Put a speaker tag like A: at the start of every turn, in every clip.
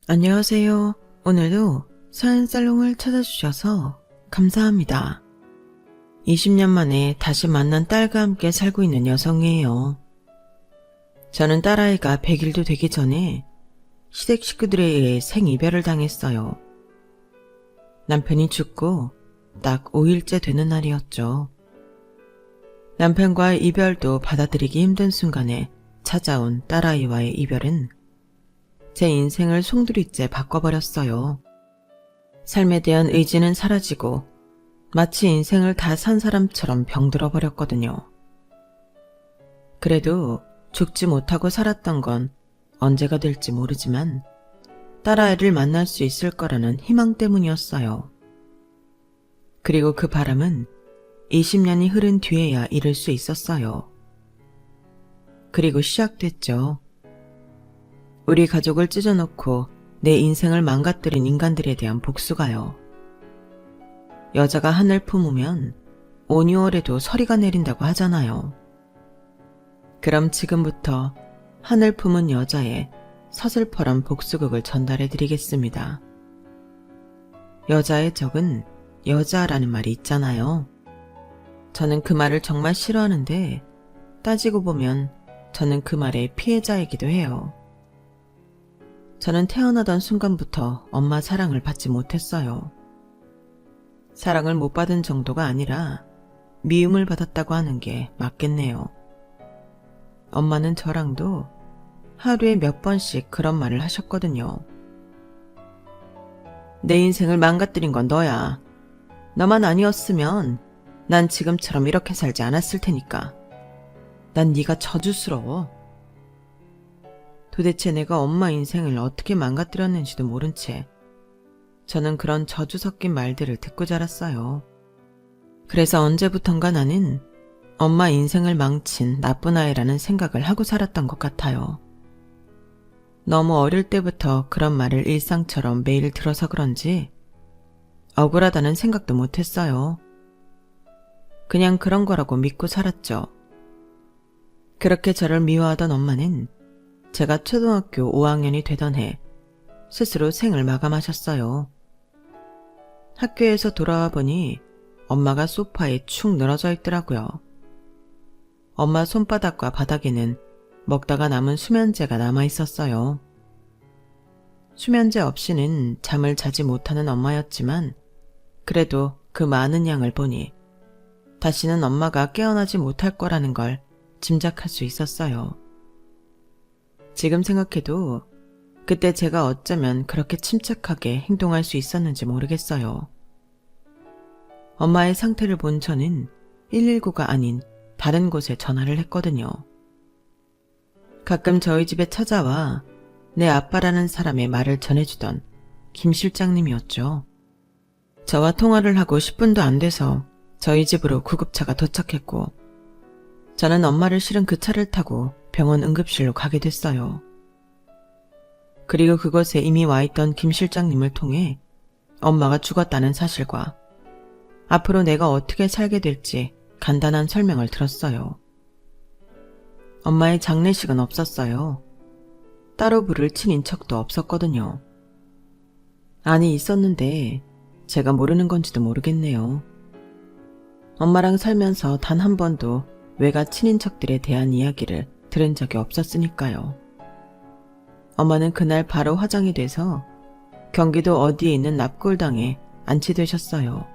A: 안녕하세요. 오늘도 사연살롱을 찾아주셔서 감사합니다. 20년 만에 다시 만난 딸과 함께 살고 있는 여성이에요. 저는 딸아이가 100일도 되기 전에 시댁 식구들에 의해 생이별을 당했어요. 남편이 죽고 딱 5일째 되는 날이었죠. 남편과의 이별도 받아들이기 힘든 순간에 찾아온 딸아이와의 이별은 제 인생을 송두리째 바꿔버렸어요. 삶에 대한 의지는 사라지고 마치 인생을 다 산 사람처럼 병들어 버렸거든요. 그래도 죽지 못하고 살았던 건 언제가 될지 모르지만 딸아이를 만날 수 있을 거라는 희망 때문이었어요. 그리고 그 바람은 20년이 흐른 뒤에야 이룰 수 있었어요. 그리고 시작됐죠. 우리 가족을 찢어놓고 내 인생을 망가뜨린 인간들에 대한 복수가요. 여자가 하늘 품으면 5, 6월에도 서리가 내린다고 하잖아요. 그럼 지금부터 하늘 품은 여자의 서슬퍼런 복수극을 전달해드리겠습니다. 여자의 적은 여자라는 말이 있잖아요. 저는 그 말을 정말 싫어하는데 따지고 보면 저는 그 말의 피해자이기도 해요. 저는 태어나던 순간부터 엄마 사랑을 받지 못했어요. 사랑을 못 받은 정도가 아니라 미움을 받았다고 하는 게 맞겠네요. 엄마는 저랑도 하루에 몇 번씩 그런 말을 하셨거든요. 내 인생을 망가뜨린 건 너야. 너만 아니었으면 난 지금처럼 이렇게 살지 않았을 테니까. 난 네가 저주스러워. 도대체 내가 엄마 인생을 어떻게 망가뜨렸는지도 모른 채 저는 그런 저주 섞인 말들을 듣고 자랐어요. 그래서 언제부턴가 나는 엄마 인생을 망친 나쁜 아이라는 생각을 하고 살았던 것 같아요. 너무 어릴 때부터 그런 말을 일상처럼 매일 들어서 그런지 억울하다는 생각도 못했어요. 그냥 그런 거라고 믿고 살았죠. 그렇게 저를 미워하던 엄마는 제가 초등학교 5학년이 되던 해 스스로 생을 마감하셨어요. 학교에서 돌아와 보니 엄마가 소파에 축 늘어져 있더라고요. 엄마 손바닥과 바닥에는 먹다가 남은 수면제가 남아 있었어요. 수면제 없이는 잠을 자지 못하는 엄마였지만 그래도 그 많은 양을 보니 다시는 엄마가 깨어나지 못할 거라는 걸 짐작할 수 있었어요. 지금 생각해도 그때 제가 어쩌면 그렇게 침착하게 행동할 수 있었는지 모르겠어요. 엄마의 상태를 본 저는 119가 아닌 다른 곳에 전화를 했거든요. 가끔 저희 집에 찾아와 내 아빠라는 사람의 말을 전해주던 김 실장님이었죠. 저와 통화를 하고 10분도 안 돼서 저희 집으로 구급차가 도착했고 저는 엄마를 실은 그 차를 타고 병원 응급실로 가게 됐어요. 그리고 그곳에 이미 와 있던 김 실장님을 통해 엄마가 죽었다는 사실과 앞으로 내가 어떻게 살게 될지 간단한 설명을 들었어요. 엄마의 장례식은 없었어요. 따로 부를 친인척도 없었거든요. 아니 있었는데 제가 모르는 건지도 모르겠네요. 엄마랑 살면서 단 한 번도 외가 친인척들에 대한 이야기를 들은 적이 없었으니까요. 엄마는 그날 바로 화장이 돼서 경기도 어디에 있는 납골당에 안치되셨어요.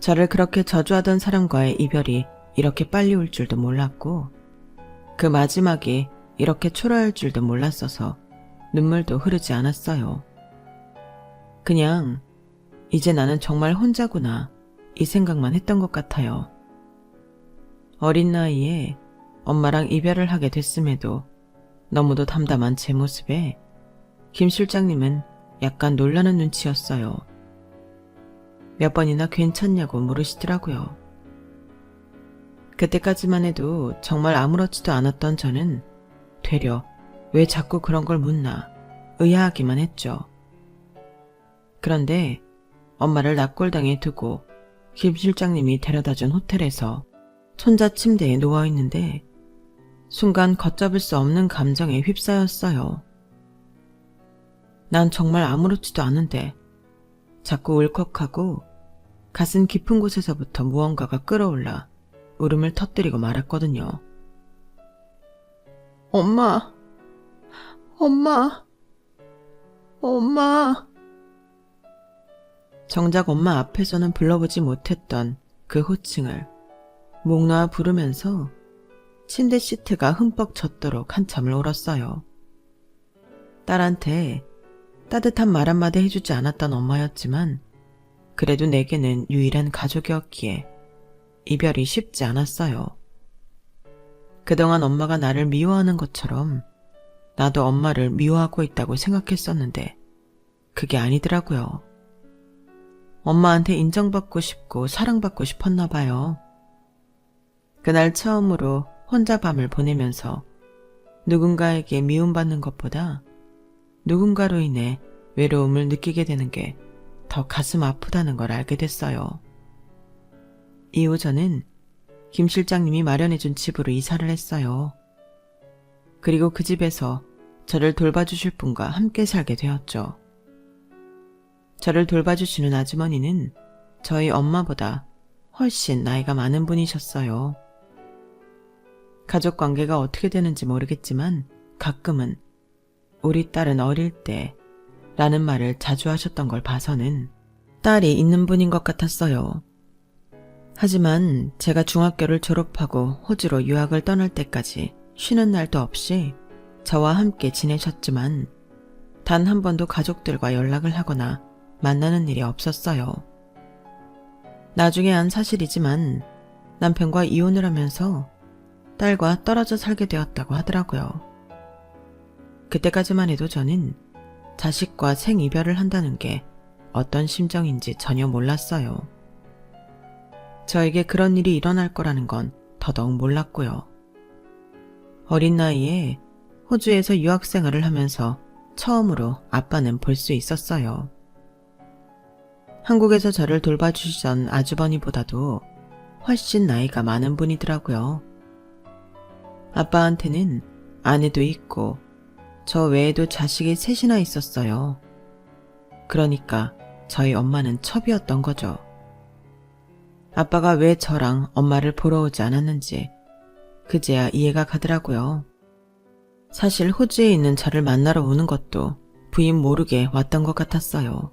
A: 저를 그렇게 저주하던 사람과의 이별이 이렇게 빨리 올 줄도 몰랐고 그 마지막이 이렇게 초라할 줄도 몰랐어서 눈물도 흐르지 않았어요. 그냥 이제 나는 정말 혼자구나 이 생각만 했던 것 같아요. 어린 나이에 엄마랑 이별을 하게 됐음에도 너무도 담담한 제 모습에 김 실장님은 약간 놀라는 눈치였어요. 몇 번이나 괜찮냐고 물으시더라고요. 그때까지만 해도 정말 아무렇지도 않았던 저는 되려 왜 자꾸 그런 걸 묻나 의아하기만 했죠. 그런데 엄마를 납골당에 두고 김 실장님이 데려다준 호텔에서 손자 침대에 누워있는데 순간 걷잡을 수 없는 감정에 휩싸였어요. 난 정말 아무렇지도 않은데 자꾸 울컥하고 가슴 깊은 곳에서부터 무언가가 끌어올라 울음을 터뜨리고 말았거든요. 엄마, 엄마, 엄마. 정작 엄마 앞에서는 불러보지 못했던 그 호칭을 목 놓아 부르면서 침대 시트가 흠뻑 젖도록 한참을 울었어요. 딸한테 따뜻한 말 한마디 해주지 않았던 엄마였지만 그래도 내게는 유일한 가족이었기에 이별이 쉽지 않았어요. 그동안 엄마가 나를 미워하는 것처럼 나도 엄마를 미워하고 있다고 생각했었는데 그게 아니더라고요. 엄마한테 인정받고 싶고 사랑받고 싶었나 봐요. 그날 처음으로 혼자 밤을 보내면서 누군가에게 미움받는 것보다 누군가로 인해 외로움을 느끼게 되는 게 더 가슴 아프다는 걸 알게 됐어요. 이후 저는 김 실장님이 마련해준 집으로 이사를 했어요. 그리고 그 집에서 저를 돌봐주실 분과 함께 살게 되었죠. 저를 돌봐주시는 아주머니는 저희 엄마보다 훨씬 나이가 많은 분이셨어요. 가족 관계가 어떻게 되는지 모르겠지만 가끔은 우리 딸은 어릴 때 라는 말을 자주 하셨던 걸 봐서는 딸이 있는 분인 것 같았어요. 하지만 제가 중학교를 졸업하고 호주로 유학을 떠날 때까지 쉬는 날도 없이 저와 함께 지내셨지만 단 한 번도 가족들과 연락을 하거나 만나는 일이 없었어요. 나중에 안 사실이지만 남편과 이혼을 하면서 딸과 떨어져 살게 되었다고 하더라고요. 그때까지만 해도 저는 자식과 생이별을 한다는 게 어떤 심정인지 전혀 몰랐어요. 저에게 그런 일이 일어날 거라는 건 더더욱 몰랐고요. 어린 나이에 호주에서 유학생활을 하면서 처음으로 아빠는 볼 수 있었어요. 한국에서 저를 돌봐주시던 아주버니보다도 훨씬 나이가 많은 분이더라고요. 아빠한테는 아내도 있고 저 외에도 자식이 셋이나 있었어요. 그러니까 저희 엄마는 첩이었던 거죠. 아빠가 왜 저랑 엄마를 보러 오지 않았는지 그제야 이해가 가더라고요. 사실 호주에 있는 저를 만나러 오는 것도 부인 모르게 왔던 것 같았어요.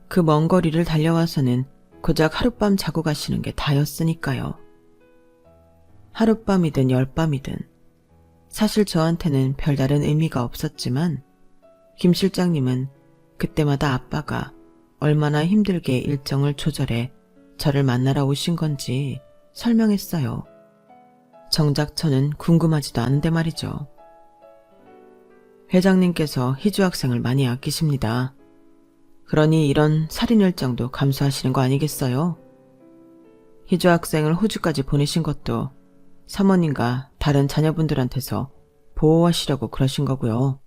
A: 그 먼 거리를 달려와서는 고작 하룻밤 자고 가시는 게 다였으니까요. 하룻밤이든 열밤이든 사실 저한테는 별다른 의미가 없었지만 김 실장님은 그때마다 아빠가 얼마나 힘들게 일정을 조절해 저를 만나러 오신 건지 설명했어요. 정작 저는 궁금하지도 않은데 말이죠. 회장님께서 희주 학생을 많이 아끼십니다. 그러니 이런 살인 열정도 감수하시는 거 아니겠어요? 희주 학생을 호주까지 보내신 것도 사모님과 다른 자녀분들한테서 보호하시려고 그러신 거고요.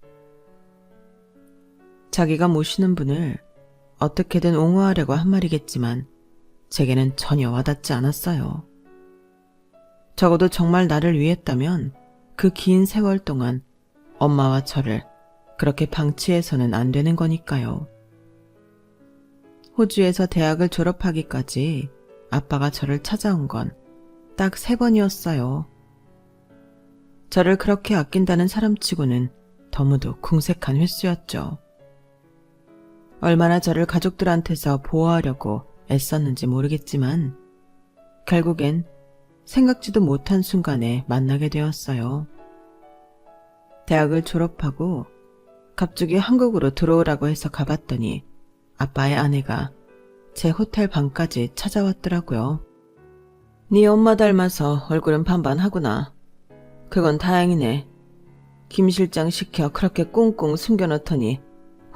A: 자기가 모시는 분을 어떻게든 옹호하려고 한 말이겠지만 제게는 전혀 와닿지 않았어요. 적어도 정말 나를 위했다면 그 긴 세월 동안 엄마와 저를 그렇게 방치해서는 안 되는 거니까요. 호주에서 대학을 졸업하기까지 아빠가 저를 찾아온 건 딱 3번이었어요. 저를 그렇게 아낀다는 사람치고는 너무도 궁색한 횟수였죠. 얼마나 저를 가족들한테서 보호하려고 애썼는지 모르겠지만 결국엔 생각지도 못한 순간에 만나게 되었어요. 대학을 졸업하고 갑자기 한국으로 들어오라고 해서 가봤더니 아빠의 아내가 제 호텔 방까지 찾아왔더라고요. 네 엄마 닮아서 얼굴은 반반하구나. 그건 다행이네. 김 실장 시켜 그렇게 꽁꽁 숨겨놓더니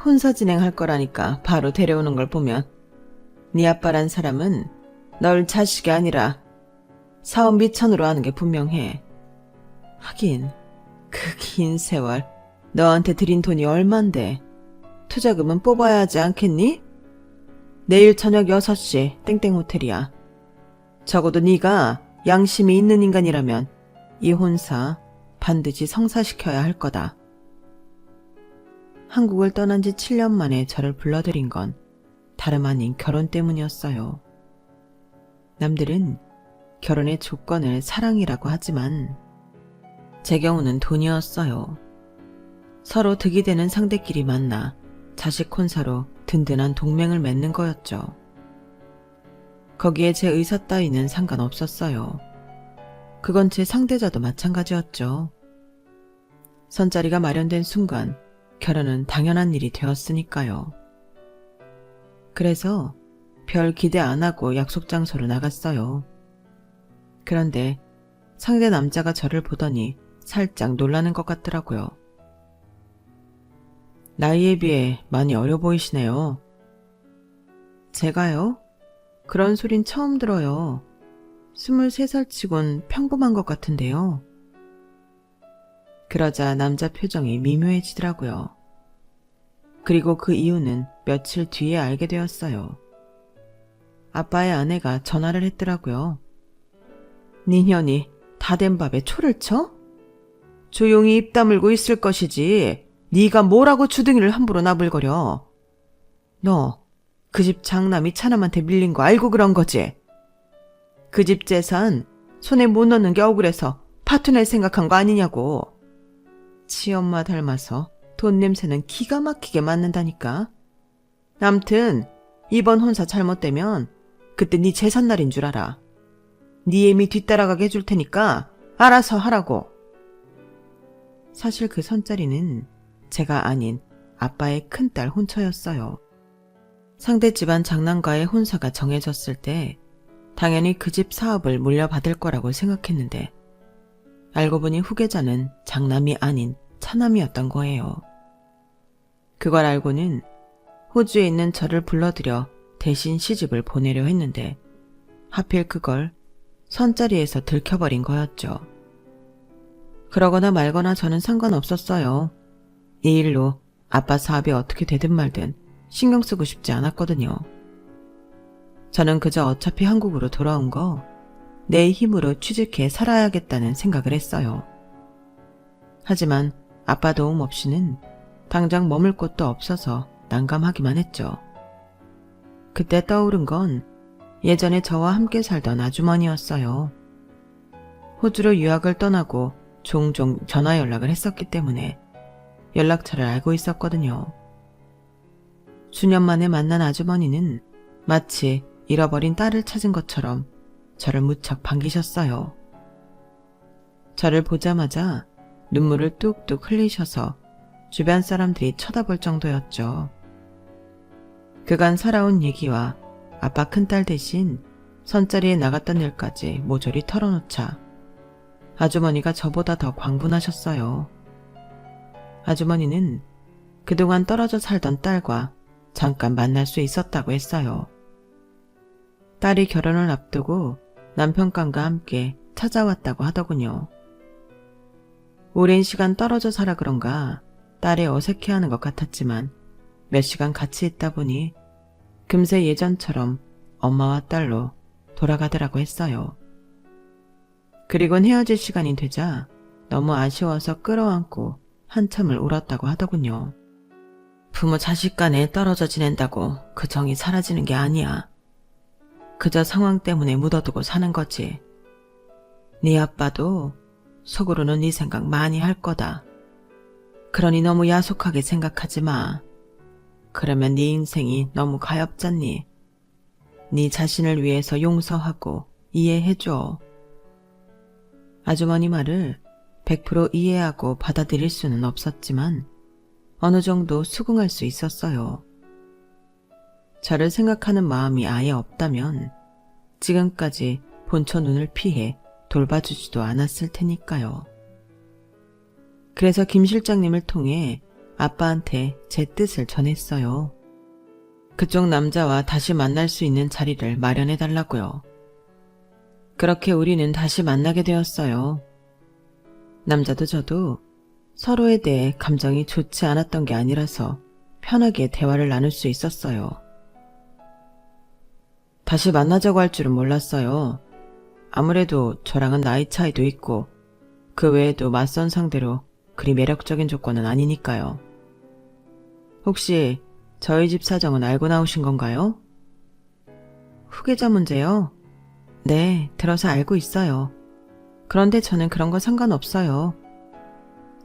A: 혼사 진행할 거라니까 바로 데려오는 걸 보면 네 아빠란 사람은 널 자식이 아니라 사업 미천으로 하는 게 분명해. 하긴 그 긴 세월 너한테 들인 돈이 얼만데 투자금은 뽑아야 하지 않겠니? 내일 저녁 6시 땡땡 호텔이야. 적어도 네가 양심이 있는 인간이라면 이 혼사 반드시 성사시켜야 할 거다. 한국을 떠난 지 7년 만에 저를 불러들인 건 다름 아닌 결혼 때문이었어요. 남들은 결혼의 조건을 사랑이라고 하지만 제 경우는 돈이었어요. 서로 득이 되는 상대끼리 만나 자식 혼사로 든든한 동맹을 맺는 거였죠. 거기에 제 의사 따위는 상관없었어요. 그건 제 상대자도 마찬가지였죠. 선자리가 마련된 순간 결혼은 당연한 일이 되었으니까요. 그래서 별 기대 안 하고 약속 장소로 나갔어요. 그런데 상대 남자가 저를 보더니 살짝 놀라는 것 같더라고요. 나이에 비해 많이 어려 보이시네요. 제가요? 그런 소린 처음 들어요. 23살 치곤 평범한 것 같은데요. 그러자 남자 표정이 미묘해지더라고요. 그리고 그 이유는 며칠 뒤에 알게 되었어요. 아빠의 아내가 전화를 했더라고요. 니년이 다 된 밥에 초를 쳐? 조용히 입 다물고 있을 것이지 네가 뭐라고 주둥이를 함부로 나불거려. 너 그 집 장남이 차남한테 밀린 거 알고 그런 거지? 그 집 재산 손에 못 넣는 게 억울해서 파토낼 생각한 거 아니냐고. 치엄마 닮아서 돈 냄새는 기가 막히게 맡는다니까. 암튼 이번 혼사 잘못되면 그때 네 재산날인 줄 알아. 네 애미 뒤따라가게 해줄 테니까 알아서 하라고. 사실 그 선자리는 제가 아닌 아빠의 큰딸 혼처였어요. 상대 집안 장남과의 혼사가 정해졌을 때 당연히 그 집 사업을 물려받을 거라고 생각했는데 알고 보니 후계자는 장남이 아닌 차남이었던 거예요. 그걸 알고는 호주에 있는 저를 불러들여 대신 시집을 보내려 했는데 하필 그걸 선자리에서 들켜버린 거였죠. 그러거나 말거나 저는 상관없었어요. 이 일로 아빠 사업이 어떻게 되든 말든 신경 쓰고 싶지 않았거든요. 저는 그저 어차피 한국으로 돌아온 거 내 힘으로 취직해 살아야겠다는 생각을 했어요. 하지만 아빠 도움 없이는 당장 머물 곳도 없어서 난감하기만 했죠. 그때 떠오른 건 예전에 저와 함께 살던 아주머니였어요. 호주로 유학을 떠나고 종종 전화 연락을 했었기 때문에 연락처를 알고 있었거든요. 수년 만에 만난 아주머니는 마치 잃어버린 딸을 찾은 것처럼 저를 무척 반기셨어요. 저를 보자마자 눈물을 뚝뚝 흘리셔서 주변 사람들이 쳐다볼 정도였죠. 그간 살아온 얘기와 아빠 큰딸 대신 선자리에 나갔던 일까지 모조리 털어놓자 아주머니가 저보다 더 광분하셨어요. 아주머니는 그동안 떨어져 살던 딸과 잠깐 만날 수 있었다고 했어요. 딸이 결혼을 앞두고 남편감과 함께 찾아왔다고 하더군요. 오랜 시간 떨어져 살아 그런가 딸이 어색해하는 것 같았지만 몇 시간 같이 있다 보니 금세 예전처럼 엄마와 딸로 돌아가더라고 했어요. 그리곤 헤어질 시간이 되자 너무 아쉬워서 끌어안고 한참을 울었다고 하더군요. 부모 자식 간에 떨어져 지낸다고 그 정이 사라지는 게 아니야. 그저 상황 때문에 묻어두고 사는 거지. 네 아빠도 속으로는 네 생각 많이 할 거다. 그러니 너무 야속하게 생각하지 마. 그러면 네 인생이 너무 가엾잖니. 네 자신을 위해서 용서하고 이해해줘. 아주머니 말을 100% 이해하고 받아들일 수는 없었지만 어느 정도 수긍할 수 있었어요. 저를 생각하는 마음이 아예 없다면 지금까지 본처 눈을 피해 돌봐주지도 않았을 테니까요. 그래서 김 실장님을 통해 아빠한테 제 뜻을 전했어요. 그쪽 남자와 다시 만날 수 있는 자리를 마련해달라고요. 그렇게 우리는 다시 만나게 되었어요. 남자도 저도 서로에 대해 감정이 좋지 않았던 게 아니라서 편하게 대화를 나눌 수 있었어요. 다시 만나자고 할 줄은 몰랐어요. 아무래도 저랑은 나이 차이도 있고 그 외에도 맞선 상대로 그리 매력적인 조건은 아니니까요. 혹시 저희 집 사정은 알고 나오신 건가요? 후계자 문제요? 네, 들어서 알고 있어요. 그런데 저는 그런 거 상관없어요.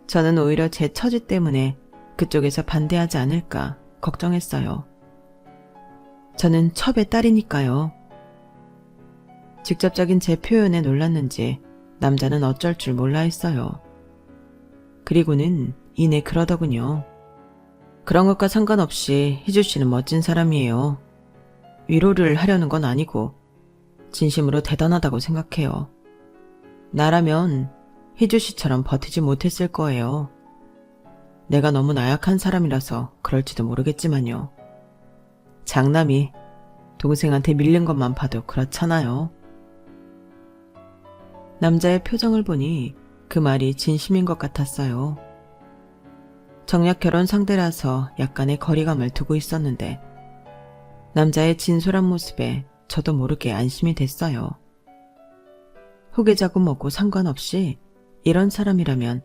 A: 저는 오히려 제 처지 때문에 그쪽에서 반대하지 않을까 걱정했어요. 저는 첩의 딸이니까요. 직접적인 제 표현에 놀랐는지 남자는 어쩔 줄 몰라 했어요. 그리고는 이내 그러더군요. 그런 것과 상관없이 희주 씨는 멋진 사람이에요. 위로를 하려는 건 아니고 진심으로 대단하다고 생각해요. 나라면 희주 씨처럼 버티지 못했을 거예요. 내가 너무 나약한 사람이라서 그럴지도 모르겠지만요. 장남이 동생한테 밀린 것만 봐도 그렇잖아요. 남자의 표정을 보니 그 말이 진심인 것 같았어요. 정략 결혼 상대라서 약간의 거리감을 두고 있었는데 남자의 진솔한 모습에 저도 모르게 안심이 됐어요. 후계자고 뭐고 상관없이 이런 사람이라면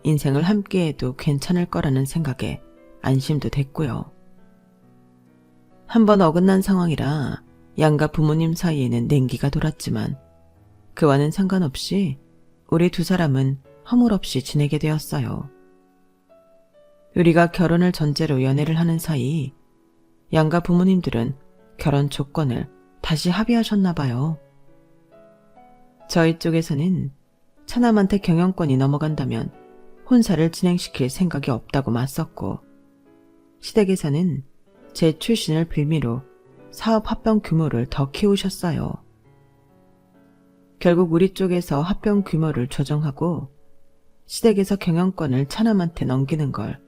A: 인생을 함께해도 괜찮을 거라는 생각에 안심도 됐고요. 한번 어긋난 상황이라 양가 부모님 사이에는 냉기가 돌았지만 그와는 상관없이 우리 두 사람은 허물없이 지내게 되었어요. 우리가 결혼을 전제로 연애를 하는 사이 양가 부모님들은 결혼 조건을 다시 합의하셨나 봐요. 저희 쪽에서는 차남한테 경영권이 넘어간다면 혼사를 진행시킬 생각이 없다고 맞섰고, 시댁에서는 제 출신을 빌미로 사업 합병 규모를 더 키우셨어요. 결국 우리 쪽에서 합병 규모를 조정하고 시댁에서 경영권을 차남한테 넘기는 걸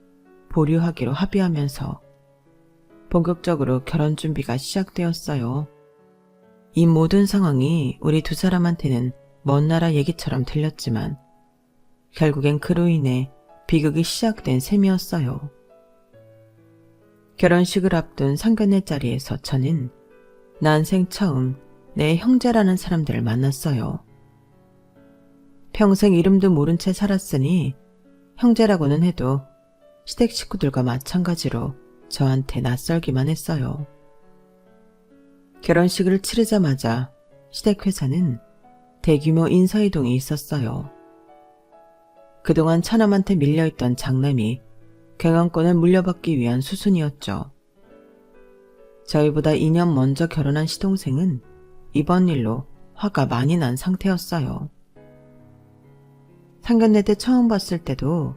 A: 보류하기로 합의하면서 본격적으로 결혼 준비가 시작되었어요. 이 모든 상황이 우리 두 사람한테는 먼 나라 얘기처럼 들렸지만 결국엔 그로 인해 비극이 시작된 셈이었어요. 결혼식을 앞둔 상견례 자리에서 저는 난생 처음 내 형제라는 사람들을 만났어요. 평생 이름도 모른 채 살았으니 형제라고는 해도 시댁 식구들과 마찬가지로 저한테 낯설기만 했어요. 결혼식을 치르자마자 시댁 회사는 대규모 인사이동이 있었어요. 그동안 차남한테 밀려있던 장남이 경영권을 물려받기 위한 수순이었죠. 저희보다 2년 먼저 결혼한 시동생은 이번 일로 화가 많이 난 상태였어요. 상견례 때 처음 봤을 때도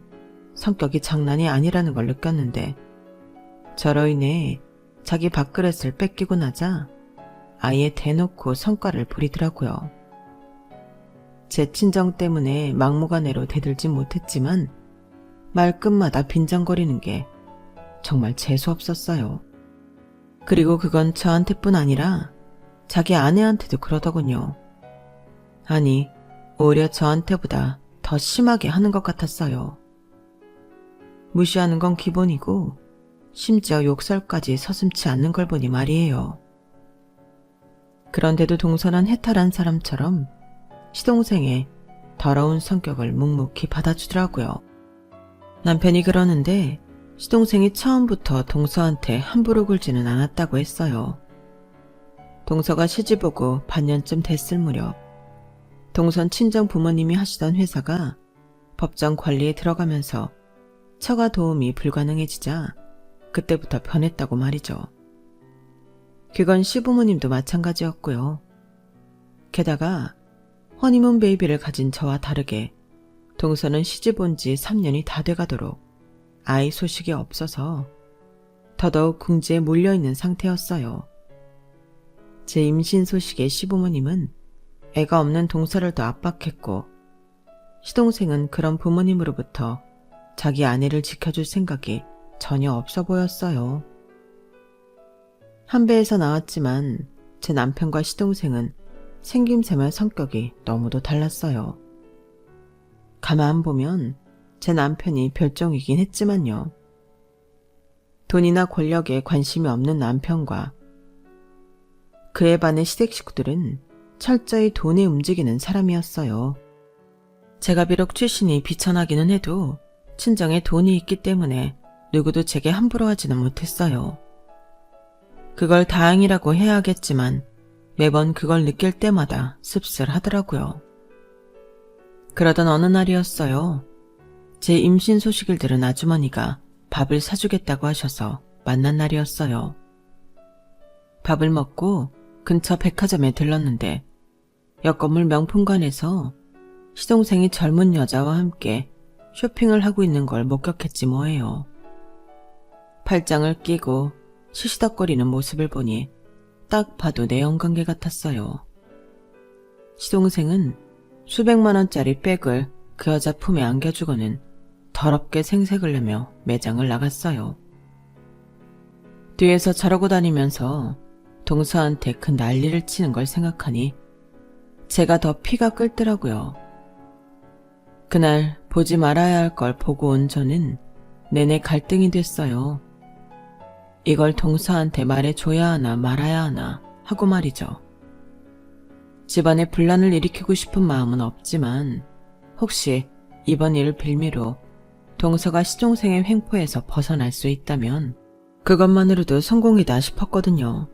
A: 성격이 장난이 아니라는 걸 느꼈는데 저로 인해 자기 밥그릇을 뺏기고 나자 아예 대놓고 성과를 부리더라고요. 제 친정 때문에 막무가내로 대들진 못했지만 말끝마다 빈정거리는 게 정말 재수없었어요. 그리고 그건 저한테뿐 아니라 자기 아내한테도 그러더군요. 아니, 오히려 저한테보다 더 심하게 하는 것 같았어요. 무시하는 건 기본이고 심지어 욕설까지 서슴지 않는 걸 보니 말이에요. 그런데도 동선한 해탈한 사람처럼 시동생의 더러운 성격을 묵묵히 받아주더라고요. 남편이 그러는데 시동생이 처음부터 동서한테 함부로 굴지는 않았다고 했어요. 동서가 시집 오고 반년쯤 됐을 무렵 동선 친정 부모님이 하시던 회사가 법정 관리에 들어가면서 처가 도움이 불가능해지자 그때부터 변했다고 말이죠. 그건 시부모님도 마찬가지였고요. 게다가 허니문 베이비를 가진 저와 다르게 동서는 시집 온 지 3년이 다 돼가도록 아이 소식이 없어서 더더욱 궁지에 몰려있는 상태였어요. 제 임신 소식에 시부모님은 애가 없는 동서를 더 압박했고 시동생은 그런 부모님으로부터 자기 아내를 지켜줄 생각이 전혀 없어 보였어요. 한 배에서 나왔지만 제 남편과 시동생은 생김새며 성격이 너무도 달랐어요. 가만 보면 제 남편이 별종이긴 했지만요. 돈이나 권력에 관심이 없는 남편과 그에 반해 시댁 식구들은 철저히 돈에 움직이는 사람이었어요. 제가 비록 출신이 비천하기는 해도 친정에 돈이 있기 때문에 누구도 제게 함부로 하지는 못했어요. 그걸 다행이라고 해야 하겠지만 매번 그걸 느낄 때마다 씁쓸하더라고요. 그러던 어느 날이었어요. 제 임신 소식을 들은 아주머니가 밥을 사주겠다고 하셔서 만난 날이었어요. 밥을 먹고 근처 백화점에 들렀는데 옆 건물 명품관에서 시동생이 젊은 여자와 함께 쇼핑을 하고 있는 걸 목격했지 뭐예요. 팔짱을 끼고 시시덕거리는 모습을 보니 딱 봐도 내연관계 같았어요. 시동생은 수백만 원짜리 백을 그 여자 품에 안겨주고는 더럽게 생색을 내며 매장을 나갔어요. 뒤에서 저러고 다니면서 동서한테 그 난리를 치는 걸 생각하니 제가 더 피가 끓더라고요. 그날 보지 말아야 할 걸 보고 온 저는 내내 갈등이 됐어요. 이걸 동서한테 말해줘야 하나 말아야 하나 하고 말이죠. 집안에 분란을 일으키고 싶은 마음은 없지만 혹시 이번 일을 빌미로 동서가 시종생의 횡포에서 벗어날 수 있다면 그것만으로도 성공이다 싶었거든요.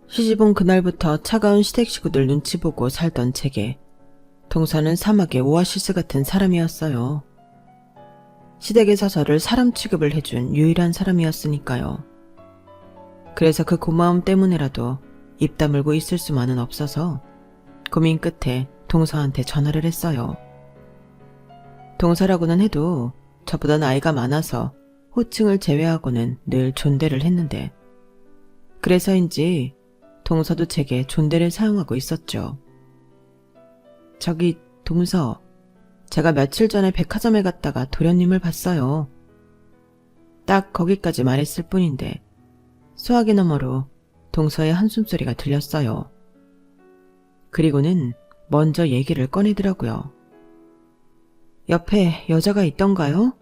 A: 시집온 그날부터 차가운 시댁 식구들 눈치 보고 살던 제게 동서는 사막의 오아시스 같은 사람이었어요. 시댁에서 저를 사람 취급을 해준 유일한 사람이었으니까요. 그래서 그 고마움 때문에라도 입 다물고 있을 수만은 없어서 고민 끝에 동서한테 전화를 했어요. 동서라고는 해도 저보다 나이가 많아서 호칭을 제외하고는 늘 존대를 했는데 그래서인지 동서도 제게 존대를 사용하고 있었죠. 저기 동서, 제가 며칠 전에 백화점에 갔다가 도련님을 봤어요. 딱 거기까지 말했을 뿐인데 소화기 너머로 동서의 한숨소리가 들렸어요. 그리고는 먼저 얘기를 꺼내더라고요. 옆에 여자가 있던가요?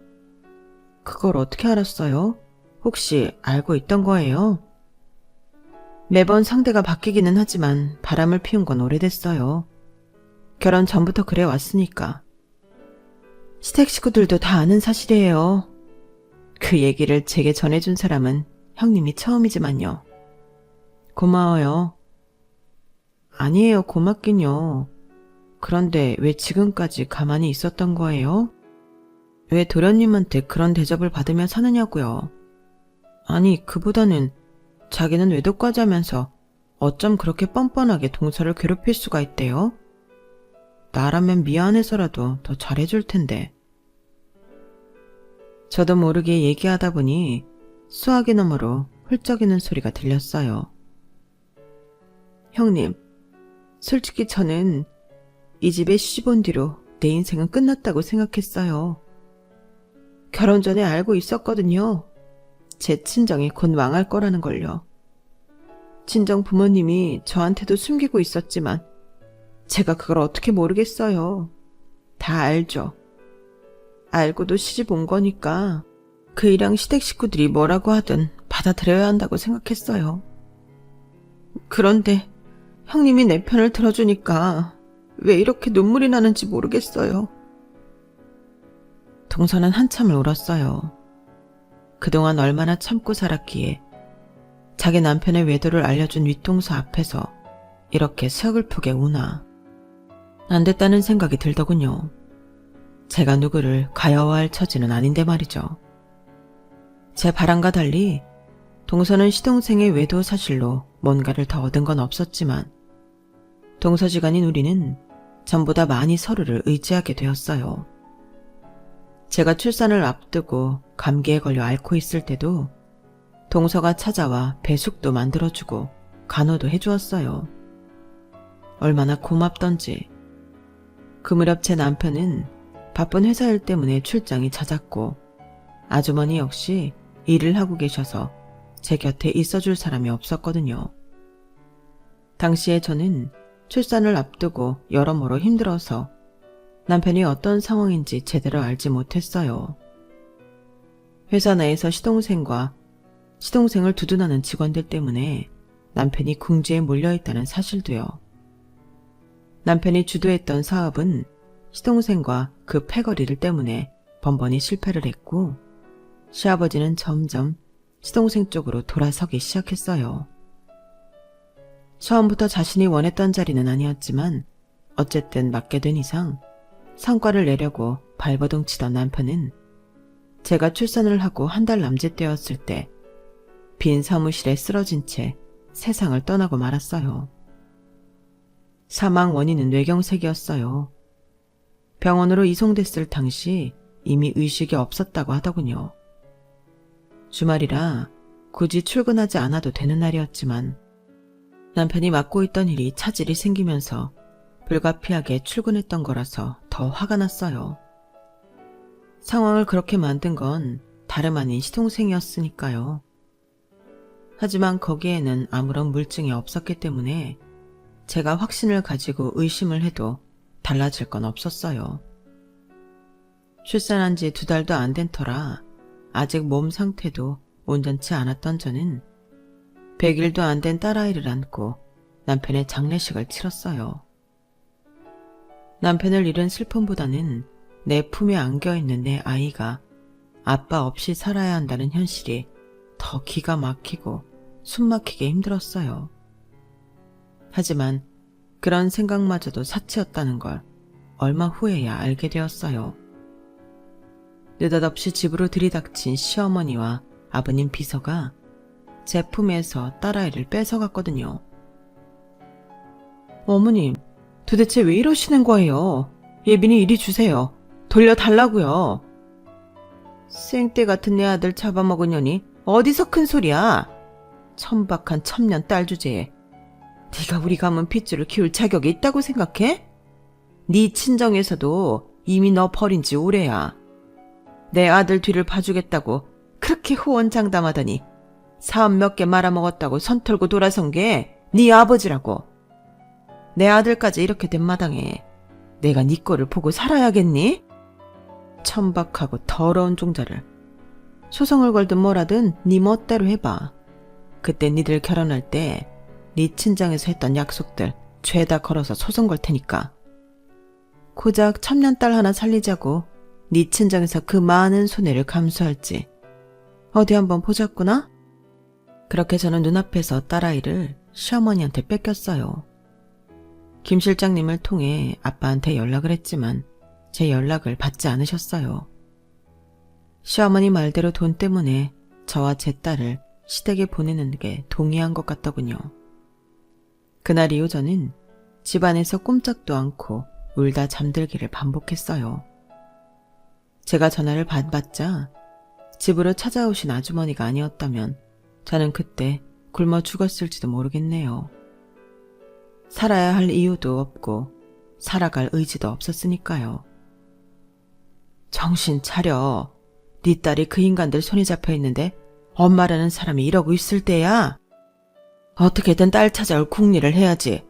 A: 그걸 어떻게 알았어요? 혹시 알고 있던 거예요? 매번 상대가 바뀌기는 하지만 바람을 피운 건 오래됐어요. 결혼 전부터 그래 왔으니까. 시댁 식구들도 다 아는 사실이에요. 그 얘기를 제게 전해준 사람은 형님이 처음이지만요. 고마워요. 아니에요, 고맙긴요. 그런데 왜 지금까지 가만히 있었던 거예요? 왜 도련님한테 그런 대접을 받으며 사느냐고요. 아니, 그보다는 자기는 외도과자면서 어쩜 그렇게 뻔뻔하게 동서를 괴롭힐 수가 있대요? 나라면 미안해서라도 더 잘해줄 텐데. 저도 모르게 얘기하다 보니 수화기 너머로 훌쩍이는 소리가 들렸어요. 형님, 솔직히 저는 이 집에 시집 온 뒤로 내 인생은 끝났다고 생각했어요. 결혼 전에 알고 있었거든요. 제 친정이 곧 망할 거라는 걸요. 친정 부모님이 저한테도 숨기고 있었지만 제가 그걸 어떻게 모르겠어요. 다 알죠. 알고도 시집 온 거니까 그 일랑 시댁 식구들이 뭐라고 하든 받아들여야 한다고 생각했어요. 그런데 형님이 내 편을 들어주니까 왜 이렇게 눈물이 나는지 모르겠어요. 동서는 한참을 울었어요. 그동안 얼마나 참고 살았기에 자기 남편의 외도를 알려준 윗동서 앞에서 이렇게 서글프게 우나. 안 됐다는 생각이 들더군요. 제가 누구를 가여워할 처지는 아닌데 말이죠. 제 바람과 달리 동서는 시동생의 외도 사실로 뭔가를 더 얻은 건 없었지만 동서지간인 우리는 전보다 많이 서로를 의지하게 되었어요. 제가 출산을 앞두고 감기에 걸려 앓고 있을 때도 동서가 찾아와 배숙도 만들어주고 간호도 해주었어요. 얼마나 고맙던지. 그 무렵 제 남편은 바쁜 회사 일 때문에 출장이 잦았고 아주머니 역시 일을 하고 계셔서 제 곁에 있어줄 사람이 없었거든요. 당시에 저는 출산을 앞두고 여러모로 힘들어서 남편이 어떤 상황인지 제대로 알지 못했어요. 회사 내에서 시동생과 시동생을 두둔하는 직원들 때문에 남편이 궁지에 몰려있다는 사실도요. 남편이 주도했던 사업은 시동생과 그 패거리를 때문에 번번이 실패를 했고 시아버지는 점점 시동생 쪽으로 돌아서기 시작했어요. 처음부터 자신이 원했던 자리는 아니었지만 어쨌든 맡게 된 이상 성과를 내려고 발버둥 치던 남편은 제가 출산을 하고 한 달 남짓 되었을 때 빈 사무실에 쓰러진 채 세상을 떠나고 말았어요. 사망 원인은 뇌경색이었어요. 병원으로 이송됐을 당시 이미 의식이 없었다고 하더군요. 주말이라 굳이 출근하지 않아도 되는 날이었지만 남편이 맡고 있던 일이 차질이 생기면서 불가피하게 출근했던 거라서 더 화가 났어요. 상황을 그렇게 만든 건 다름 아닌 시동생이었으니까요. 하지만 거기에는 아무런 물증이 없었기 때문에 제가 확신을 가지고 의심을 해도 달라질 건 없었어요. 출산한 지 2달도 안 된 터라 아직 몸 상태도 온전치 않았던 저는 100일도 안 된 딸아이를 안고 남편의 장례식을 치렀어요. 남편을 잃은 슬픔보다는 내 품에 안겨있는 내 아이가 아빠 없이 살아야 한다는 현실이 더 기가 막히고 숨막히게 힘들었어요. 하지만 그런 생각마저도 사치였다는 걸 얼마 후에야 알게 되었어요. 느닷없이 집으로 들이닥친 시어머니와 아버님 비서가 제 품에서 딸아이를 뺏어갔거든요. 어머님, 도대체 왜 이러시는 거예요? 예빈이 이리 주세요. 돌려달라고요. 생떼 같은 내 아들 잡아먹은 년이 어디서 큰 소리야? 천박한 첩년 딸 주제에 네가 우리 가문 핏줄을 키울 자격이 있다고 생각해? 네 친정에서도 이미 너 버린 지 오래야. 내 아들 뒤를 봐주겠다고 그렇게 호언장담하더니 사업 몇 개 말아먹었다고 선 털고 돌아선 게 네 아버지라고. 내 아들까지 이렇게 된 마당에 내가 네 꼴을 보고 살아야겠니? 천박하고 더러운 종자를. 소송을 걸든 뭐라든 네 멋대로 해봐. 그때 니들 결혼할 때 네 친정에서 했던 약속들 죄다 걸어서 소송 걸 테니까. 고작 첩년딸 하나 살리자고 네 친정에서 그 많은 손해를 감수할지 어디 한번 보자꾸나? 그렇게 저는 눈앞에서 딸아이를 시어머니한테 뺏겼어요. 김 실장님을 통해 아빠한테 연락을 했지만 제 연락을 받지 않으셨어요. 시어머니 말대로 돈 때문에 저와 제 딸을 시댁에 보내는 게 동의한 것 같더군요. 그날 이후 저는 집안에서 꼼짝도 않고 울다 잠들기를 반복했어요. 제가 전화를 받자 집으로 찾아오신 아주머니가 아니었다면 저는 그때 굶어 죽었을지도 모르겠네요. 살아야 할 이유도 없고 살아갈 의지도 없었으니까요. 정신 차려. 네 딸이 그 인간들 손에 잡혀 있는데 엄마라는 사람이 이러고 있을 때야. 어떻게든 딸 찾아올 궁리를 해야지.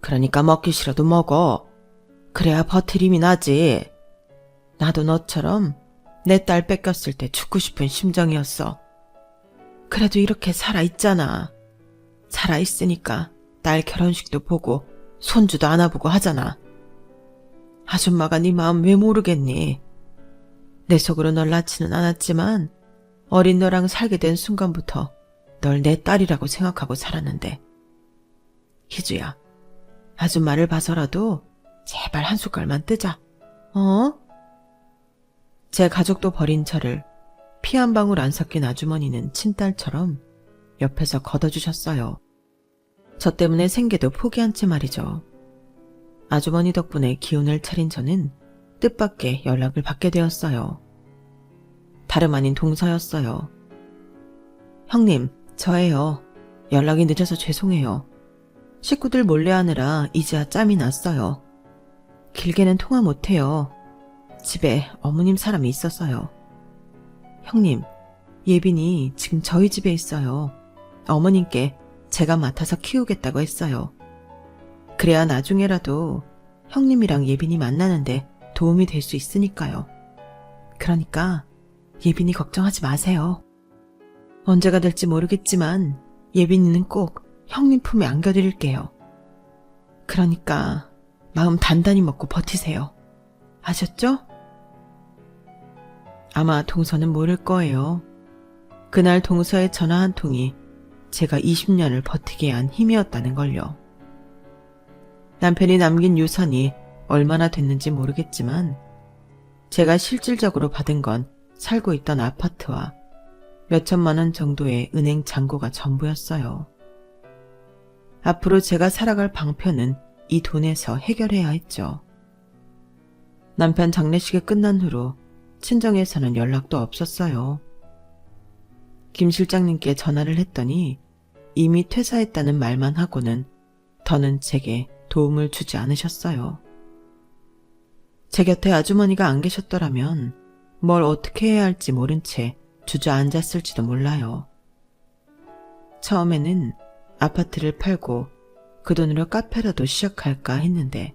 A: 그러니까 먹기 싫어도 먹어. 그래야 버틸 힘이 나지. 나도 너처럼 내 딸 뺏겼을 때 죽고 싶은 심정이었어. 그래도 이렇게 살아있잖아. 살아있으니까 딸 결혼식도 보고 손주도 안아보고 하잖아. 아줌마가 네 마음 왜 모르겠니? 내 속으로 널 낳지는 않았지만 어린 너랑 살게 된 순간부터 널 내 딸이라고 생각하고 살았는데. 희주야, 아줌마를 봐서라도 제발 한 숟갈만 뜨자. 어? 제 가족도 버린 저를 피 한 방울 안 섞인 아주머니는 친딸처럼 옆에서 걷어주셨어요. 저 때문에 생계도 포기한 채 말이죠. 아주머니 덕분에 기운을 차린 저는 뜻밖의 연락을 받게 되었어요. 다름 아닌 동서였어요. 형님, 저예요. 연락이 늦어서 죄송해요. 식구들 몰래 하느라 이제야 짬이 났어요. 길게는 통화 못해요. 집에 어머님 사람이 있어서요. 형님, 예빈이 지금 저희 집에 있어요. 어머님께 제가 맡아서 키우겠다고 했어요. 그래야 나중에라도 형님이랑 예빈이 만나는데 도움이 될 수 있으니까요. 그러니까 예빈이 걱정하지 마세요. 언제가 될지 모르겠지만 예빈이는 꼭 형님 품에 안겨드릴게요. 그러니까 마음 단단히 먹고 버티세요. 아셨죠? 아마 동서는 모를 거예요. 그날 동서의 전화 한 통이 제가 20년을 버티게 한 힘이었다는 걸요. 남편이 남긴 유산이 얼마나 됐는지 모르겠지만 제가 실질적으로 받은 건 살고 있던 아파트와 몇천만 원 정도의 은행 잔고가 전부였어요. 앞으로 제가 살아갈 방편은 이 돈에서 해결해야 했죠. 남편 장례식이 끝난 후로 친정에서는 연락도 없었어요. 김 실장님께 전화를 했더니 이미 퇴사했다는 말만 하고는 더는 제게 도움을 주지 않으셨어요. 제 곁에 아주머니가 안 계셨더라면 뭘 어떻게 해야 할지 모른 채 주저앉았을지도 몰라요. 처음에는 아파트를 팔고 그 돈으로 카페라도 시작할까 했는데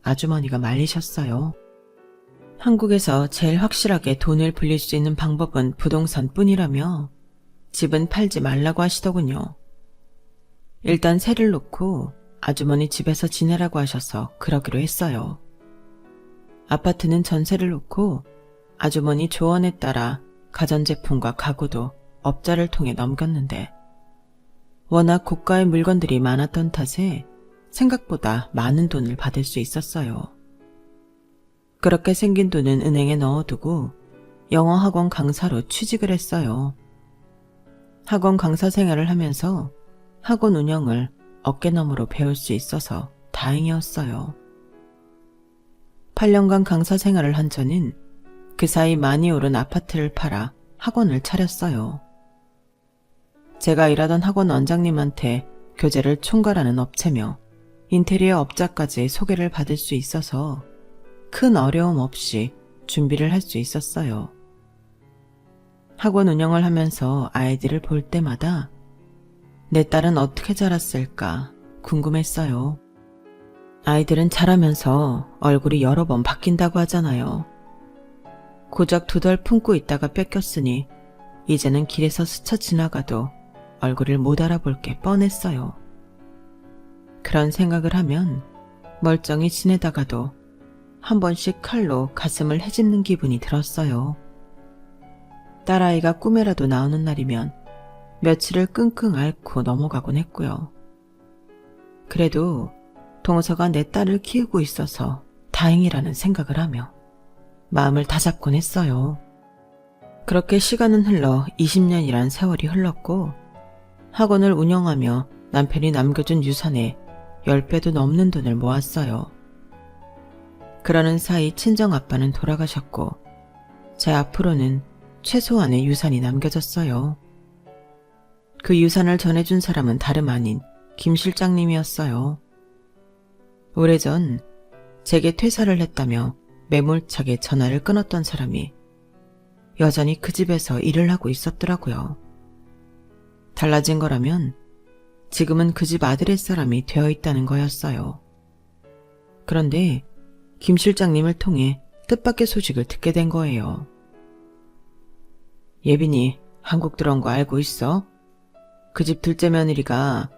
A: 아주머니가 말리셨어요. 한국에서 제일 확실하게 돈을 불릴 수 있는 방법은 부동산뿐이라며 집은 팔지 말라고 하시더군요. 일단 세를 놓고 아주머니 집에서 지내라고 하셔서 그러기로 했어요. 아파트는 전세를 놓고 아주머니 조언에 따라 가전제품과 가구도 업자를 통해 넘겼는데 워낙 고가의 물건들이 많았던 탓에 생각보다 많은 돈을 받을 수 있었어요. 그렇게 생긴 돈은 은행에 넣어두고 영어 학원 강사로 취직을 했어요. 학원 강사 생활을 하면서 학원 운영을 어깨너머로 배울 수 있어서 다행이었어요. 8년간 강사 생활을 한 저는 그 사이 많이 오른 아파트를 팔아 학원을 차렸어요. 제가 일하던 학원 원장님한테 교재를 총괄하는 업체며 인테리어 업자까지 소개를 받을 수 있어서 큰 어려움 없이 준비를 할 수 있었어요. 학원 운영을 하면서 아이들을 볼 때마다 내 딸은 어떻게 자랐을까 궁금했어요. 아이들은 자라면서 얼굴이 여러 번 바뀐다고 하잖아요. 고작 2달 품고 있다가 뺏겼으니 이제는 길에서 스쳐 지나가도 얼굴을 못 알아볼 게 뻔했어요. 그런 생각을 하면 멀쩡히 지내다가도 한 번씩 칼로 가슴을 헤집는 기분이 들었어요. 딸아이가 꿈에라도 나오는 날이면 며칠을 끙끙 앓고 넘어가곤 했고요. 그래도 동서가 내 딸을 키우고 있어서 다행이라는 생각을 하며 마음을 다잡곤 했어요. 그렇게 시간은 흘러 20년이란 세월이 흘렀고 학원을 운영하며 남편이 남겨준 유산에 10배도 넘는 돈을 모았어요. 그러는 사이 친정아빠는 돌아가셨고 제 앞으로는 최소한의 유산이 남겨졌어요. 그 유산을 전해준 사람은 다름 아닌 김 실장님이었어요. 오래전 제게 퇴사를 했다며 매몰차게 전화를 끊었던 사람이 여전히 그 집에서 일을 하고 있었더라고요. 달라진 거라면 지금은 그 집 아들의 사람이 되어 있다는 거였어요. 그런데 김 실장님을 통해 뜻밖의 소식을 듣게 된 거예요. 예빈이 한국 들어온 거 알고 있어? 그 집 둘째 며느리가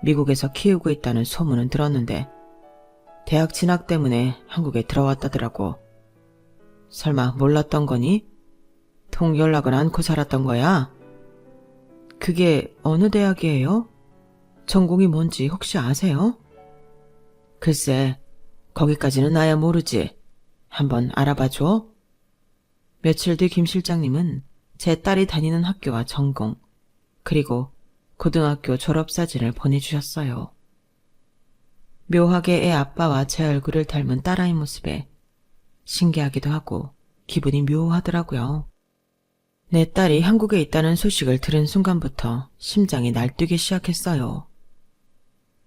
A: 미국에서 키우고 있다는 소문은 들었는데 대학 진학 때문에 한국에 들어왔다더라고. 설마 몰랐던 거니? 통 연락을 않고 살았던 거야? 그게 어느 대학이에요? 전공이 뭔지 혹시 아세요? 글쎄, 거기까지는 나야 모르지. 한번 알아봐줘. 며칠 뒤 김 실장님은 제 딸이 다니는 학교와 전공, 그리고 고등학교 졸업사진을 보내주셨어요. 묘하게 애 아빠와 제 얼굴을 닮은 딸아이 모습에 신기하기도 하고 기분이 묘하더라고요. 내 딸이 한국에 있다는 소식을 들은 순간부터 심장이 날뛰기 시작했어요.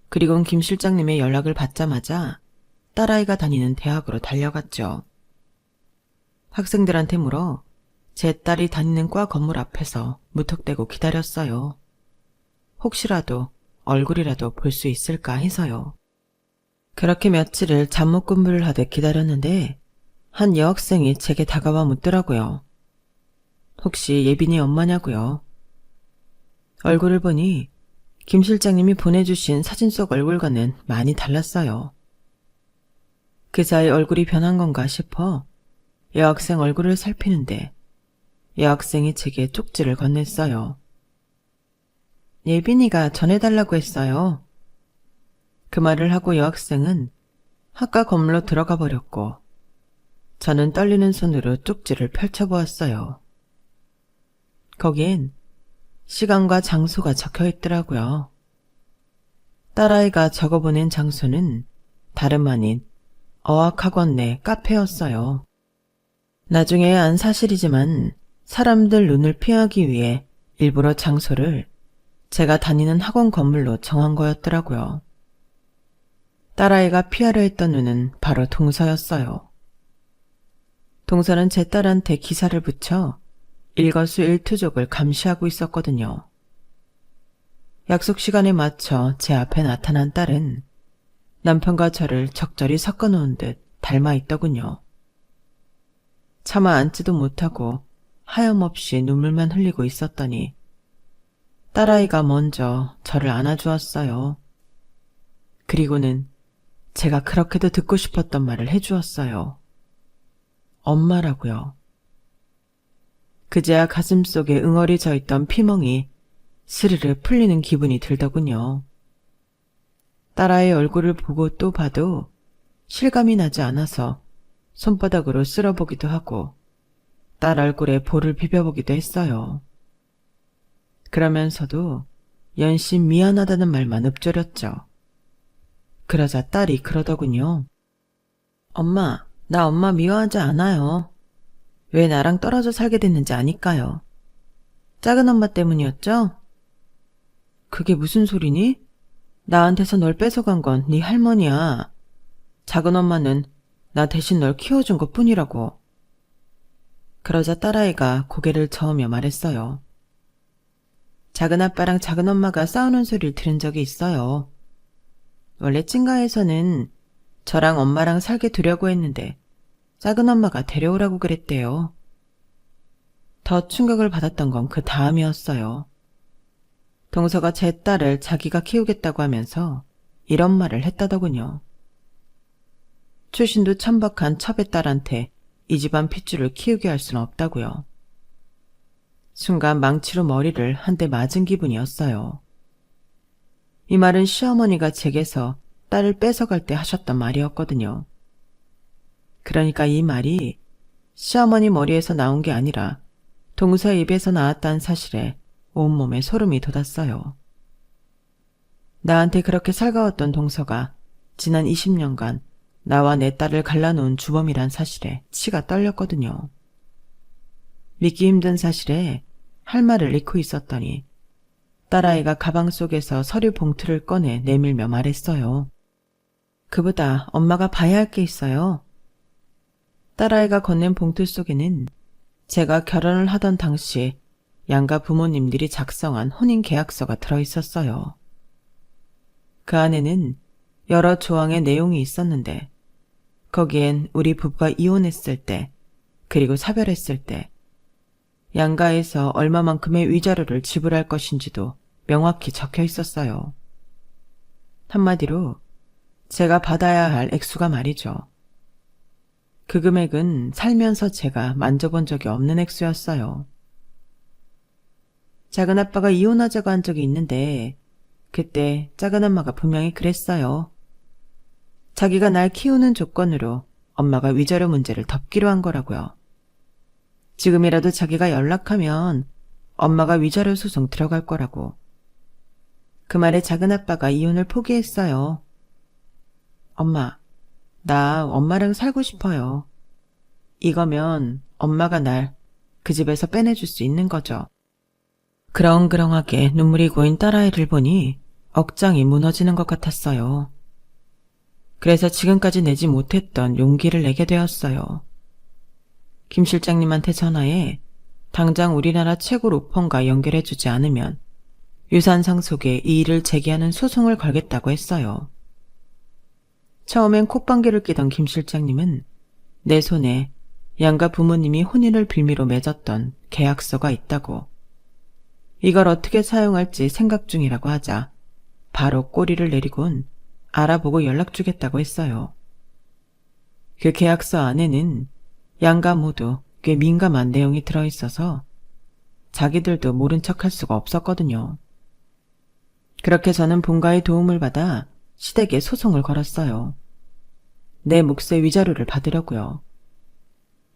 A: 그리곤 김 실장님의 연락을 받자마자 딸아이가 다니는 대학으로 달려갔죠. 학생들한테 물어 제 딸이 다니는 과 건물 앞에서 무턱대고 기다렸어요. 혹시라도 얼굴이라도 볼 수 있을까 해서요. 그렇게 며칠을 잠못 근무를 하듯 기다렸는데 한 여학생이 제게 다가와 묻더라고요. 혹시 예빈이 엄마냐고요. 얼굴을 보니 김 실장님이 보내주신 사진 속 얼굴과는 많이 달랐어요. 그 사이 얼굴이 변한 건가 싶어 여학생 얼굴을 살피는데 여학생이 제게 쪽지를 건넸어요. 예빈이가 전해달라고 했어요. 그 말을 하고 여학생은 학과 건물로 들어가 버렸고 저는 떨리는 손으로 쪽지를 펼쳐보았어요. 거기엔 시간과 장소가 적혀 있더라고요. 딸아이가 적어보낸 장소는 다름 아닌 어학학원 내 카페였어요. 나중에 안 사실이지만 사람들 눈을 피하기 위해 일부러 장소를 제가 다니는 학원 건물로 정한 거였더라고요. 딸아이가 피하려 했던 눈은 바로 동서였어요. 동서는 제 딸한테 기사를 붙여 일거수일투족을 감시하고 있었거든요. 약속 시간에 맞춰 제 앞에 나타난 딸은 남편과 저를 적절히 섞어놓은 듯 닮아 있더군요. 차마 앉지도 못하고 하염없이 눈물만 흘리고 있었더니 딸아이가 먼저 저를 안아주었어요. 그리고는 제가 그렇게도 듣고 싶었던 말을 해주었어요. 엄마라고요. 그제야 가슴속에 응어리 져있던 피멍이 스르르 풀리는 기분이 들더군요. 딸아이의 얼굴을 보고 또 봐도 실감이 나지 않아서 손바닥으로 쓸어보기도 하고 딸 얼굴에 볼을 비벼보기도 했어요. 그러면서도 연신 미안하다는 말만 읊조렸죠. 그러자 딸이 그러더군요. 엄마, 나 엄마 미워하지 않아요. 왜 나랑 떨어져 살게 됐는지 아니까요. 작은 엄마 때문이었죠? 그게 무슨 소리니? 나한테서 널 뺏어간 건 네 할머니야. 작은 엄마는 나 대신 널 키워준 것 뿐이라고. 그러자 딸아이가 고개를 저으며 말했어요. 작은 아빠랑 작은 엄마가 싸우는 소리를 들은 적이 있어요. 원래 찐가에서는 저랑 엄마랑 살게 두려고 했는데 작은 엄마가 데려오라고 그랬대요. 더 충격을 받았던 건 그 다음이었어요. 동서가 제 딸을 자기가 키우겠다고 하면서 이런 말을 했다더군요. 출신도 천박한 첩의 딸한테 이 집안 핏줄을 키우게 할 수는 없다고요. 순간 망치로 머리를 한 대 맞은 기분이었어요. 이 말은 시어머니가 제게서 딸을 뺏어갈 때 하셨던 말이었거든요. 그러니까 이 말이 시어머니 머리에서 나온 게 아니라 동서 입에서 나왔다는 사실에 온몸에 소름이 돋았어요. 나한테 그렇게 살가웠던 동서가 지난 20년간 나와 내 딸을 갈라놓은 주범이란 사실에 치가 떨렸거든요. 믿기 힘든 사실에 할 말을 잃고 있었더니 딸아이가 가방 속에서 서류 봉투를 꺼내 내밀며 말했어요. 그보다 엄마가 봐야 할 게 있어요. 딸아이가 건넨 봉투 속에는 제가 결혼을 하던 당시 양가 부모님들이 작성한 혼인계약서가 들어있었어요. 그 안에는 여러 조항의 내용이 있었는데 거기엔 우리 부부가 이혼했을 때 그리고 사별했을 때 양가에서 얼마만큼의 위자료를 지불할 것인지도 명확히 적혀 있었어요. 한마디로 제가 받아야 할 액수가 말이죠. 그 금액은 살면서 제가 만져본 적이 없는 액수였어요. 작은 아빠가 이혼하자고 한 적이 있는데 그때 작은 엄마가 분명히 그랬어요. 자기가 날 키우는 조건으로 엄마가 위자료 문제를 덮기로 한 거라고요. 지금이라도 자기가 연락하면 엄마가 위자료 소송 들어갈 거라고. 그 말에 작은 아빠가 이혼을 포기했어요. 엄마, 나 엄마랑 살고 싶어요. 이거면 엄마가 날 그 집에서 빼내줄 수 있는 거죠. 그렁그렁하게 눈물이 고인 딸아이를 보니 억장이 무너지는 것 같았어요. 그래서 지금까지 내지 못했던 용기를 내게 되었어요. 김 실장님한테 전화해 당장 우리나라 최고 로펌과 연결해주지 않으면 유산 상속에 이의를 제기하는 소송을 걸겠다고 했어요. 처음엔 콧방귀를 뀌던 김 실장님은 내 손에 양가 부모님이 혼인을 빌미로 맺었던 계약서가 있다고, 이걸 어떻게 사용할지 생각 중이라고 하자 바로 꼬리를 내리곤 알아보고 연락 주겠다고 했어요. 그 계약서 안에는 양가 모두 꽤 민감한 내용이 들어있어서 자기들도 모른 척할 수가 없었거든요. 그렇게 저는 본가의 도움을 받아 시댁에 소송을 걸었어요. 내 몫의 위자료를 받으려고요.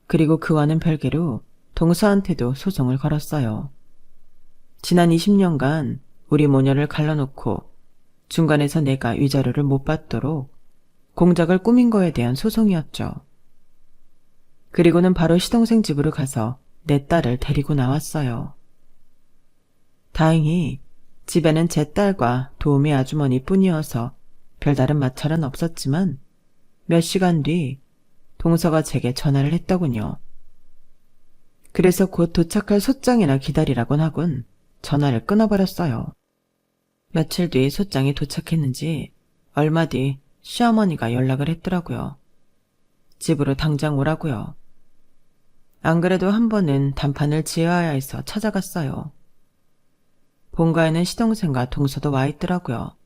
A: 그리고 그와는 별개로 동서한테도 소송을 걸었어요. 지난 20년간 우리 모녀를 갈라놓고 중간에서 내가 위자료를 못 받도록 공작을 꾸민 거에 대한 소송이었죠. 그리고는 바로 시동생 집으로 가서 내 딸을 데리고 나왔어요. 다행히 집에는 제 딸과 도우미 아주머니 뿐이어서 별다른 마찰은 없었지만 몇 시간 뒤 동서가 제게 전화를 했더군요. 그래서 곧 도착할 소장이나 기다리라곤 하곤 전화를 끊어버렸어요. 며칠 뒤 소장이 도착했는지 얼마 뒤 시어머니가 연락을 했더라고요. 집으로 당장 오라고요. 안 그래도 한 번은 단판을 지어야 해서 찾아갔어요. 본가에는 시동생과 동서도 와 있더라고요.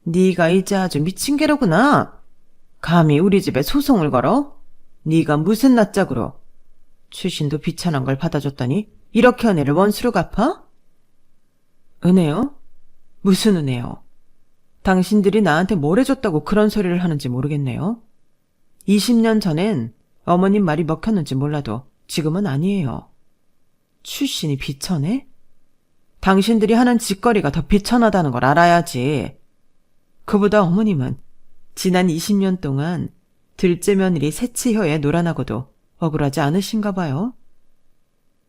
A: 네가 이제 아주 미친 개로구나. 감히 우리 집에 소송을 걸어? 네가 무슨 낯짝으로. 출신도 비천한 걸 받아줬더니 이렇게 은혜를 원수로 갚아? 은혜요? 무슨 은혜요? 당신들이 나한테 뭘 해줬다고 그런 소리를 하는지 모르겠네요. 20년 전엔 어머님 말이 먹혔는지 몰라도 지금은 아니에요. 출신이 비천해? 당신들이 하는 짓거리가 더 비천하다는 걸 알아야지. 그보다 어머님은 지난 20년 동안 둘째 며느리 새치혀에 놀아나고도 억울하지 않으신가 봐요.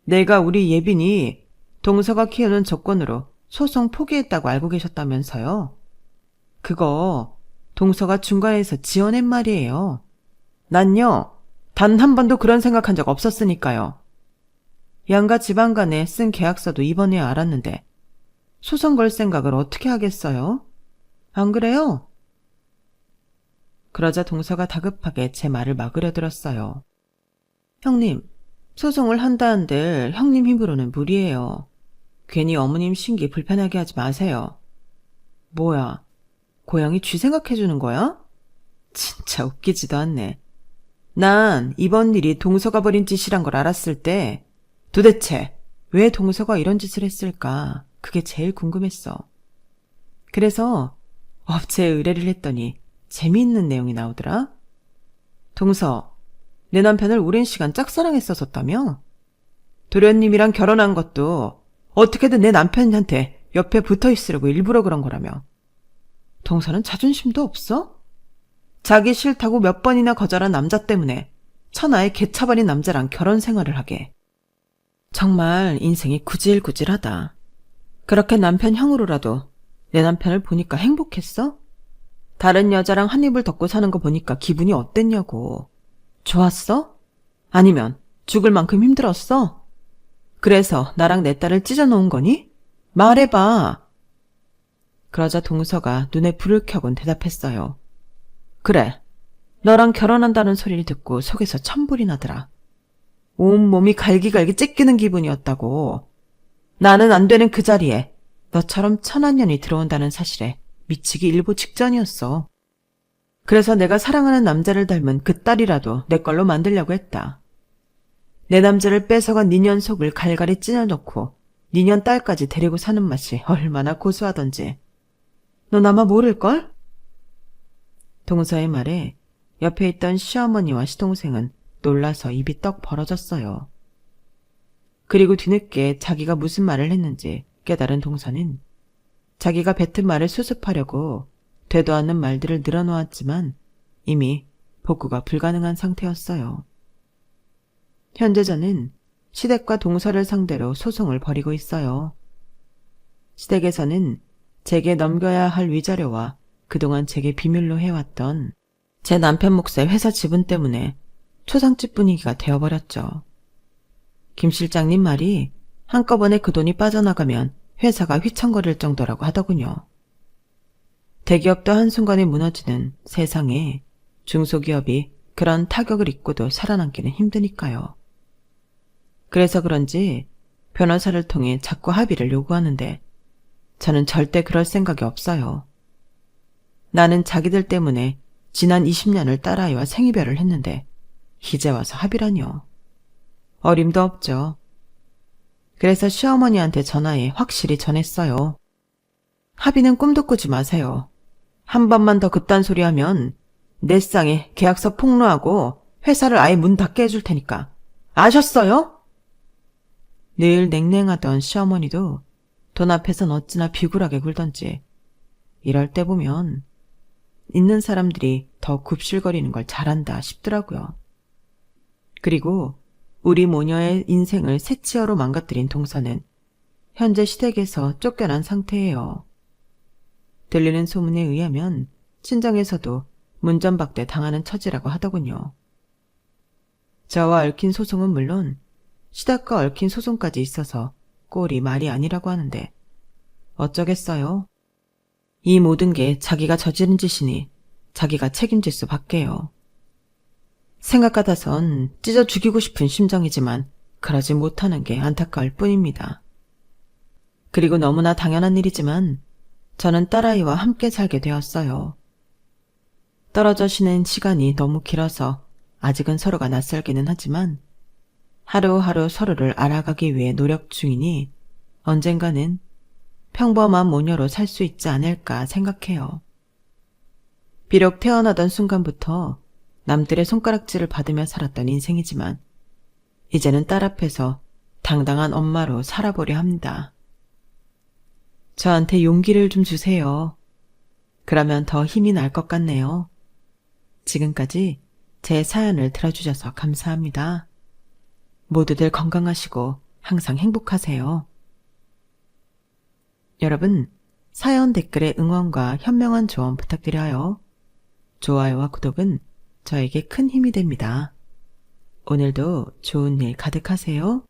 A: 내가 우리 예빈이 동서가 키우는 조건으로 소송 포기했다고 알고 계셨다면서요. 그거 동서가 중간에서 지어낸 말이에요. 난요, 단 한 번도 그런 생각한 적 없었으니까요. 양가 집안 간에 쓴 계약서도 이번에야 알았는데 소송 걸 생각을 어떻게 하겠어요? 안 그래요? 그러자 동서가 다급하게 제 말을 막으려 들었어요. 형님, 소송을 한다 한들 형님 힘으로는 무리예요. 괜히 어머님 심기 불편하게 하지 마세요. 뭐야, 고양이 쥐 생각해주는 거야? 진짜 웃기지도 않네. 난 이번 일이 동서가 벌인 짓이란 걸 알았을 때 도대체 왜 동서가 이런 짓을 했을까? 그게 제일 궁금했어. 그래서 업체에 의뢰를 했더니 재미있는 내용이 나오더라. 동서, 내 남편을 오랜 시간 짝사랑했었었다며? 도련님이랑 결혼한 것도 어떻게든 내 남편한테 옆에 붙어있으려고 일부러 그런 거라며. 동서는 자존심도 없어? 자기 싫다고 몇 번이나 거절한 남자 때문에 천하의 개차버린 남자랑 결혼 생활을 하게. 정말 인생이 구질구질하다. 그렇게 남편 형으로라도 내 남편을 보니까 행복했어? 다른 여자랑 한 입을 덮고 사는 거 보니까 기분이 어땠냐고. 좋았어? 아니면 죽을 만큼 힘들었어? 그래서 나랑 내 딸을 찢어놓은 거니? 말해봐. 그러자 동서가 눈에 불을 켜곤 대답했어요. 그래, 너랑 결혼한다는 소리를 듣고 속에서 천불이 나더라. 온몸이 갈기갈기 찢기는 기분이었다고. 나는 안 되는 그 자리에 너처럼 천한년이 들어온다는 사실에 미치기 일보 직전이었어. 그래서 내가 사랑하는 남자를 닮은 그 딸이라도 내 걸로 만들려고 했다. 내 남자를 뺏어간 니년 속을 갈갈이 찢어놓고 니년 딸까지 데리고 사는 맛이 얼마나 고소하던지. 넌 아마 모를걸? 동서의 말에 옆에 있던 시어머니와 시동생은 놀라서 입이 떡 벌어졌어요. 그리고 뒤늦게 자기가 무슨 말을 했는지 깨달은 동서는 자기가 뱉은 말을 수습하려고 되도 않는 말들을 늘어놓았지만 이미 복구가 불가능한 상태였어요. 현재 저는 시댁과 동서를 상대로 소송을 벌이고 있어요. 시댁에서는 제게 넘겨야 할 위자료와 그동안 제게 비밀로 해왔던 제 남편 몫의 회사 지분 때문에 초상집 분위기가 되어버렸죠. 김 실장님 말이 한꺼번에 그 돈이 빠져나가면 회사가 휘청거릴 정도라고 하더군요. 대기업도 한순간에 무너지는 세상에 중소기업이 그런 타격을 입고도 살아남기는 힘드니까요. 그래서 그런지 변호사를 통해 자꾸 합의를 요구하는데 저는 절대 그럴 생각이 없어요. 나는 자기들 때문에 지난 20년을 딸아이와 생이별을 했는데 이제 와서 합의라뇨. 어림도 없죠. 그래서 시어머니한테 전화해 확실히 전했어요. 합의는 꿈도 꾸지 마세요. 한 번만 더 그딴 소리 하면 내 쌍에 계약서 폭로하고 회사를 아예 문 닫게 해줄 테니까. 아셨어요? 늘 냉랭하던 시어머니도 돈 앞에선 어찌나 비굴하게 굴던지 이럴 때 보면 있는 사람들이 더 굽실거리는 걸 잘한다 싶더라고요. 그리고 우리 모녀의 인생을 새치어로 망가뜨린 동서는 현재 시댁에서 쫓겨난 상태예요. 들리는 소문에 의하면 친정에서도 문전박대 당하는 처지라고 하더군요. 저와 얽힌 소송은 물론 시댁과 얽힌 소송까지 있어서 꼴이 말이 아니라고 하는데 어쩌겠어요. 이 모든 게 자기가 저지른 짓이니 자기가 책임질 수밖에요. 생각 같아선 찢어 죽이고 싶은 심정이지만 그러지 못하는 게 안타까울 뿐입니다. 그리고 너무나 당연한 일이지만 저는 딸아이와 함께 살게 되었어요. 떨어져 지낸 시간이 너무 길어서 아직은 서로가 낯설기는 하지만 하루하루 서로를 알아가기 위해 노력 중이니 언젠가는 평범한 모녀로 살 수 있지 않을까 생각해요. 비록 태어나던 순간부터 남들의 손가락질을 받으며 살았던 인생이지만 이제는 딸 앞에서 당당한 엄마로 살아보려 합니다. 저한테 용기를 좀 주세요. 그러면 더 힘이 날 것 같네요. 지금까지 제 사연을 들어주셔서 감사합니다. 모두들 건강하시고 항상 행복하세요. 여러분, 사연 댓글에 응원과 현명한 조언 부탁드려요. 좋아요와 구독은 저에게 큰 힘이 됩니다. 오늘도 좋은 일 가득하세요.